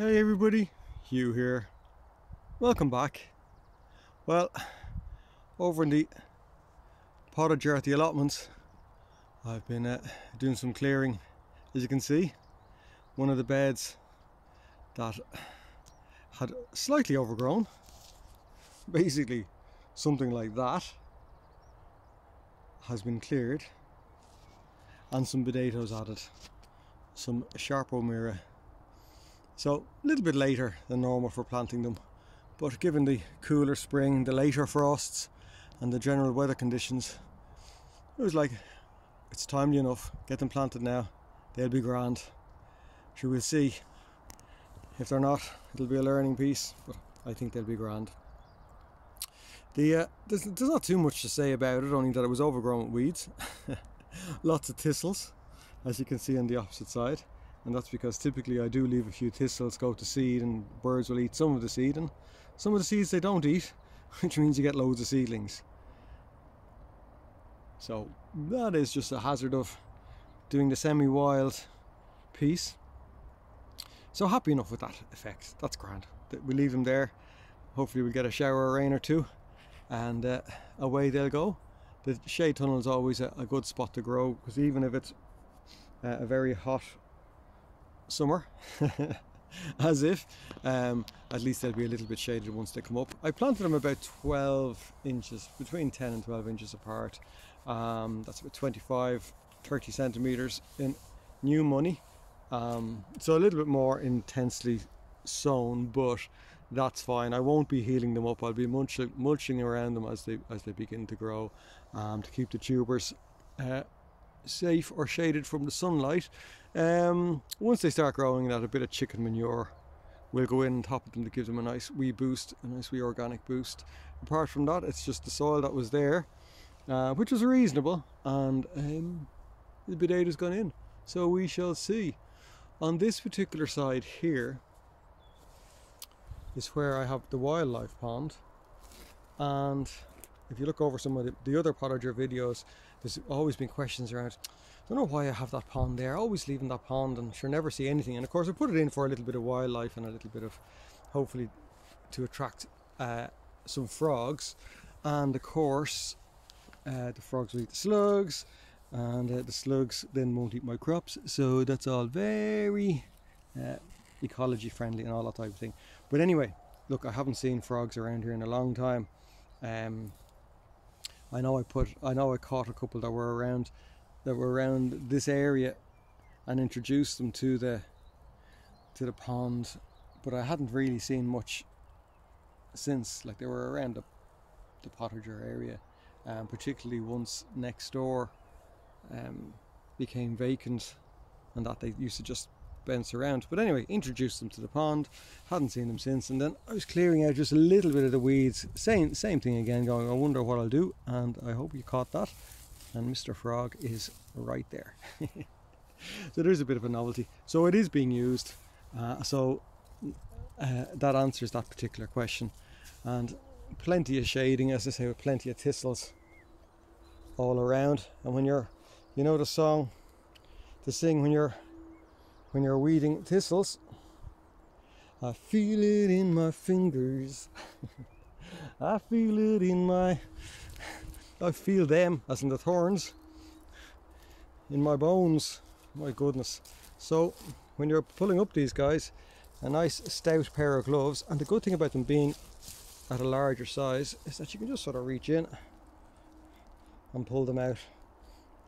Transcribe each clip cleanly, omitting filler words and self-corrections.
Hey everybody, Hugh here. Welcome back. Well, over in the pottage at the allotments, I've been doing some clearing. As you can see, one of the beds that had slightly overgrown, basically something like that, has been cleared and some potatoes added, some Sharpo Mira. So a little bit later than normal for planting them, but given the cooler spring, the later frosts and the general weather conditions, it was like, it's timely enough, get them planted now, they'll be grand. Sure, we'll see. If they're not, it'll be a learning piece, but I think they'll be grand. There's not too much to say about it, only that it was overgrown with weeds. Lots of thistles, as you can see on the opposite side. And that's because typically I do leave a few thistles go to seed, and birds will eat some of the seed, and some of the seeds they don't eat, which means you get loads of seedlings. So that is just a hazard of doing the semi-wild piece. So happy enough with that effect, that's grand. We leave them there, hopefully we'll get a shower of rain or two, and away they'll go. The shade tunnel is always a good spot to grow, because even if it's a very hot summer, as if, at least they'll be a little bit shaded once they come up. I planted them about 12 inches, between 10 and 12 inches apart. That's about 25-30 centimeters in new money, so a little bit more intensely sown, but that's fine. I won't be healing them up. I'll be mulching around them as they begin to grow, to keep the tubers safe or shaded from the sunlight. Once they start growing, that a bit of chicken manure will go in on top of them to give them a nice wee boost, a nice wee organic boost. Apart from that, it's just the soil that was there, which was reasonable, and the potatoes gone in, so we shall see. On this particular side here is where I have the wildlife pond, and if you look over some of the other potager videos, there's always been questions around, I don't know why I have that pond there, always leaving that pond and sure never see anything. And of course I put it in for a little bit of wildlife and a little bit of, hopefully, to attract some frogs. And of course the frogs will eat the slugs, and the slugs then won't eat my crops, so that's all very ecology friendly and all that type of thing. But anyway, look, I haven't seen frogs around here in a long time. I know I caught a couple that were around this area and introduced them to the pond, but I hadn't really seen much since. Like, they were around the potager area, particularly once next door became vacant, and that they used to just bounce around. But anyway, introduced them to the pond, hadn't seen them since, and then I was clearing out just a little bit of the weeds, same thing again, going, I wonder what I'll do, and I hope you caught that, and Mr. Frog is right there. So there's a bit of a novelty, so it is being used, so that answers that particular question. And plenty of shading, as I say, with plenty of thistles all around. And when you're, you know the song to sing when you're weeding thistles, I feel it in my fingers. I feel it in my, I feel them, as in the thorns, in my bones. My goodness. So when you're pulling up these guys, a nice stout pair of gloves, and the good thing about them being at a larger size is that you can just sort of reach in and pull them out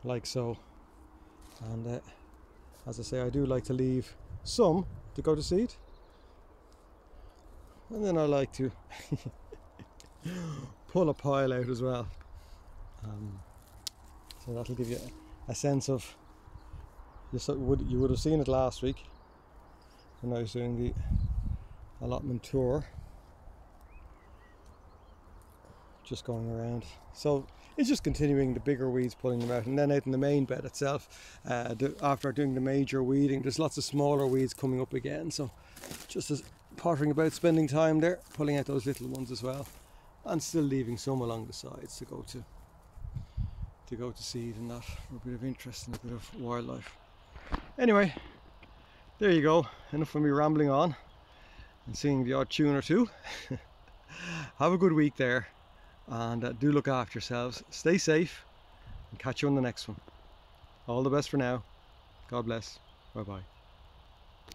like so. And as I say, I do like to leave some to go to seed, and then I like to pull a pile out as well. So that'll give you a sense of, you would have seen it last week when I was doing the allotment tour, just going around. So it's just continuing the bigger weeds, pulling them out, and then out in the main bed itself, after doing the major weeding, there's lots of smaller weeds coming up again, so just as pottering about, spending time there, pulling out those little ones as well, and still leaving some along the sides to go to seed and that, for a bit of interest and a bit of wildlife. Anyway, there you go, enough of me rambling on. and singing the odd tune or two. Have a good week there, and do look after yourselves. Stay safe, and catch you on the next one. All the best for now. God bless. Bye bye.